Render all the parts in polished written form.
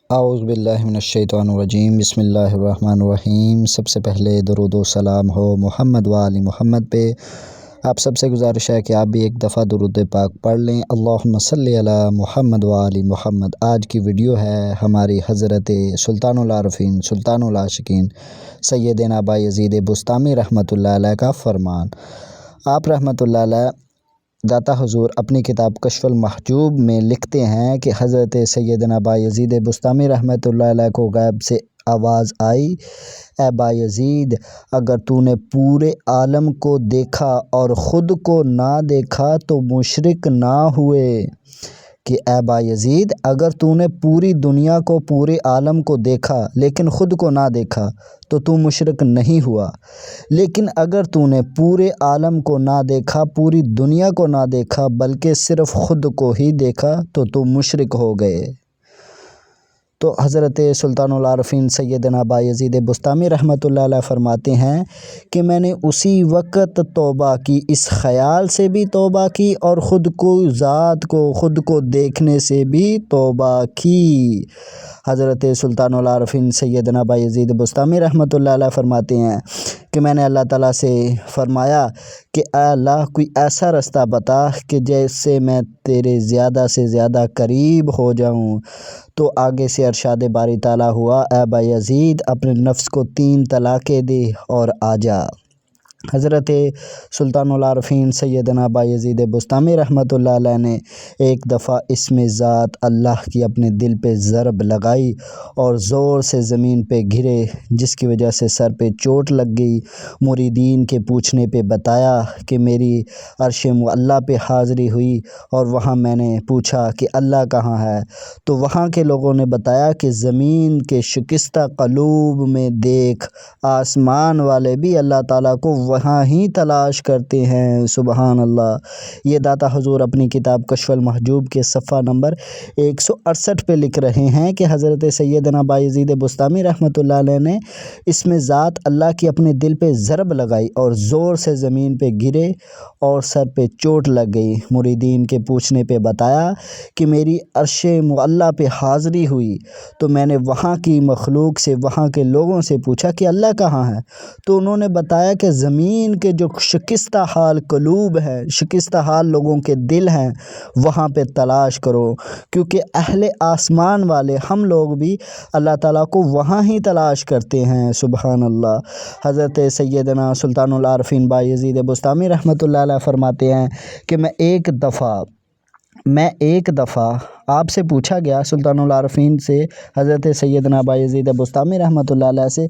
اعوذ باللہ من الشیطان الرجیم، بسم اللہ الرحمن الرحیم۔ سب سے پہلے درود و سلام ہو محمد و آل محمد پہ۔ آپ سب سے گزارش ہے کہ آپ بھی ایک دفعہ درود پاک پڑھ لیں۔ اللہم صلی علی محمد و آل محمد۔ آج کی ویڈیو ہے ہماری حضرت سلطان العارفین سلطان العاشقین سیدنا بایزید بسطامی رحمۃ اللہ علیہ کا فرمان۔ آپ رحمۃ اللہ علیہ داتا حضور اپنی کتاب کشف المحجوب میں لکھتے ہیں کہ حضرت سیدنا بایزید بسطامی رحمۃ اللہ علیہ کو غیب سے آواز آئی، اے بایزید، اگر تو نے پورے عالم کو دیکھا اور خود کو نہ دیکھا تو مشرک نہ ہوئے۔ کہ اے بایزید، اگر تو نے پوری دنیا کو پورے عالم کو دیکھا لیکن خود کو نہ دیکھا تو مشرک نہیں ہوا، لیکن اگر تو نے پورے عالم کو نہ دیکھا، پوری دنیا کو نہ دیکھا بلکہ صرف خود کو ہی دیکھا تو مشرک ہو گئے۔ تو حضرت سلطان العارفین سیدنا بایزید بسطامی رحمۃ اللہ علیہ فرماتے ہیں کہ میں نے اسی وقت توبہ کی، اس خیال سے بھی توبہ کی اور خود کو، ذات کو، خود کو دیکھنے سے بھی توبہ کی۔ حضرت سلطان العارفین سیدنا بایزید بسطامی رحمۃ اللہ علیہ فرماتے ہیں کہ میں نے اللہ تعالیٰ سے فرمایا کہ اے اللہ، کوئی ایسا رستہ بتا کہ جیسے میں تیرے زیادہ سے زیادہ قریب ہو جاؤں۔ تو آگے سے ارشاد باری تعالیٰ ہوا، اے بایزید، اپنے نفس کو 3 طلاقیں دے اور آ جا۔ حضرت سلطان العارفین سیدنا بایزید بسطامی رحمۃ اللہ علیہ نے ایک دفعہ اسم ذات اللہ کی اپنے دل پہ ضرب لگائی اور زور سے زمین پہ گرے، جس کی وجہ سے سر پہ چوٹ لگ گئی۔ مریدین کے پوچھنے پہ بتایا کہ میری عرش معلیٰ پہ حاضری ہوئی اور وہاں میں نے پوچھا کہ اللہ کہاں ہے، تو وہاں کے لوگوں نے بتایا کہ زمین کے شکستہ قلوب میں دیکھ، آسمان والے بھی اللہ تعالیٰ کو وہاں ہی تلاش کرتے ہیں۔ سبحان اللہ۔ یہ داتا حضور اپنی کتاب کشف المحجوب کے صفحہ نمبر 168 پہ لکھ رہے ہیں کہ حضرت سیدنا بایزید بسطامی رحمۃ اللہ علیہ نے اسم ذات اللہ کی اپنے دل پہ ضرب لگائی اور زور سے زمین پہ گرے اور سر پہ چوٹ لگ گئی۔ مریدین کے پوچھنے پہ بتایا کہ میری عرش معلیٰ پہ حاضری ہوئی، تو میں نے وہاں کی مخلوق سے، وہاں کے لوگوں سے پوچھا کہ اللہ کہاں ہے، تو انہوں نے بتایا کہ زمین کے جو شکستہ حال قلوب ہیں، شکستہ حال لوگوں کے دل ہیں، وہاں پہ تلاش کرو، کیونکہ اہل آسمان والے ہم لوگ بھی اللہ تعالیٰ کو وہاں ہی تلاش کرتے ہیں۔ سبحان اللہ۔ حضرت سیدنا سلطان العارفین بایزید بسطامی رحمۃ اللہ علیہ فرماتے ہیں کہ میں ایک دفعہ آپ سے پوچھا گیا، سلطان العارفین سے، حضرت سیدنا بایزید بسطامی رحمۃ اللہ علیہ سے،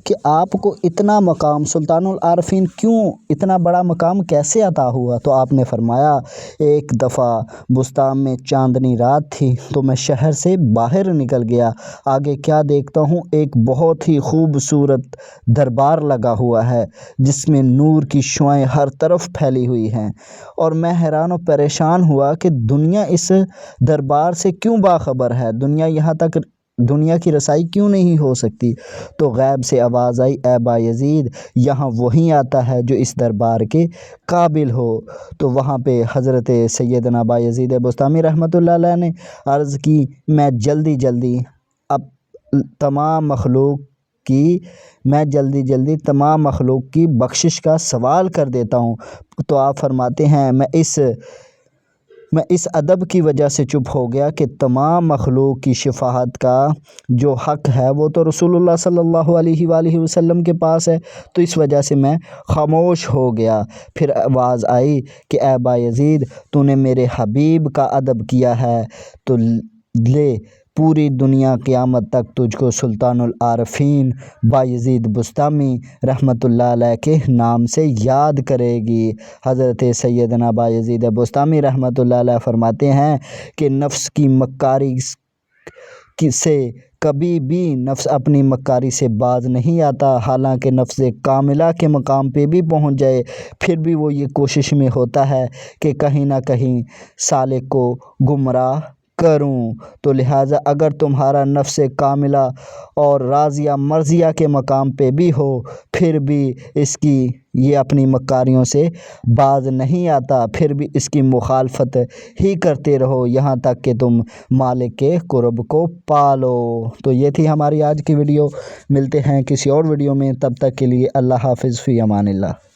کہ آپ کو اتنا مقام، سلطان العارفین کیوں اتنا بڑا مقام کیسے عطا ہوا؟ تو آپ نے فرمایا، ایک دفعہ بسطام میں چاندنی رات تھی تو میں شہر سے باہر نکل گیا، آگے کیا دیکھتا ہوں، ایک بہت ہی خوبصورت دربار لگا ہوا ہے جس میں نور کی شعاعیں ہر طرف پھیلی ہوئی ہیں، اور میں حیران و پریشان ہوا کہ دنیا اس دربار سے کیوں باخبر ہے، یہاں تک دنیا کی رسائی کیوں نہیں ہو سکتی؟ تو غیب سے آواز آئی، اے بایزید، یہاں وہی آتا ہے جو اس دربار کے قابل ہو۔ تو وہاں پہ حضرت سیدنا بایزید بسطامی رحمۃ اللہ علیہ نے عرض کی، میں جلدی جلدی تمام مخلوق کی بخشش کا سوال کر دیتا ہوں۔ تو آپ فرماتے ہیں، میں اس ادب کی وجہ سے چپ ہو گیا کہ تمام مخلوق کی شفاعت کا جو حق ہے وہ تو رسول اللہ صلی اللہ علیہ وآلہ وسلم کے پاس ہے، تو اس وجہ سے میں خاموش ہو گیا۔ پھر آواز آئی کہ اے بایزید، تو نے میرے حبیب کا ادب کیا ہے، تو لے، پوری دنیا قیامت تک تجھ کو سلطان العارفین بایزید بسطامی رحمۃ اللہ علیہ کے نام سے یاد کرے گی۔ حضرت سیدنا بایزید بسطامی رحمۃ اللہ علیہ فرماتے ہیں کہ نفس کی مکاری سے کبھی بھی نفس اپنی مکاری سے باز نہیں آتا، حالانکہ نفس کاملہ کے مقام پہ بھی پہنچ جائے، پھر بھی وہ یہ کوشش میں ہوتا ہے کہ کہیں نہ کہیں سالک کو گمراہ کروں۔ تو لہٰذا اگر تمہارا نفس کاملہ اور راضیہ مرضیہ کے مقام پہ بھی ہو، پھر بھی اس کی یہ اپنی مکاریوں سے باز نہیں آتا، پھر بھی اس کی مخالفت ہی کرتے رہو یہاں تک کہ تم مالک کے قرب کو پالو۔ تو یہ تھی ہماری آج کی ویڈیو، ملتے ہیں کسی اور ویڈیو میں، تب تک کے لیے اللہ حافظ، فی امان اللہ۔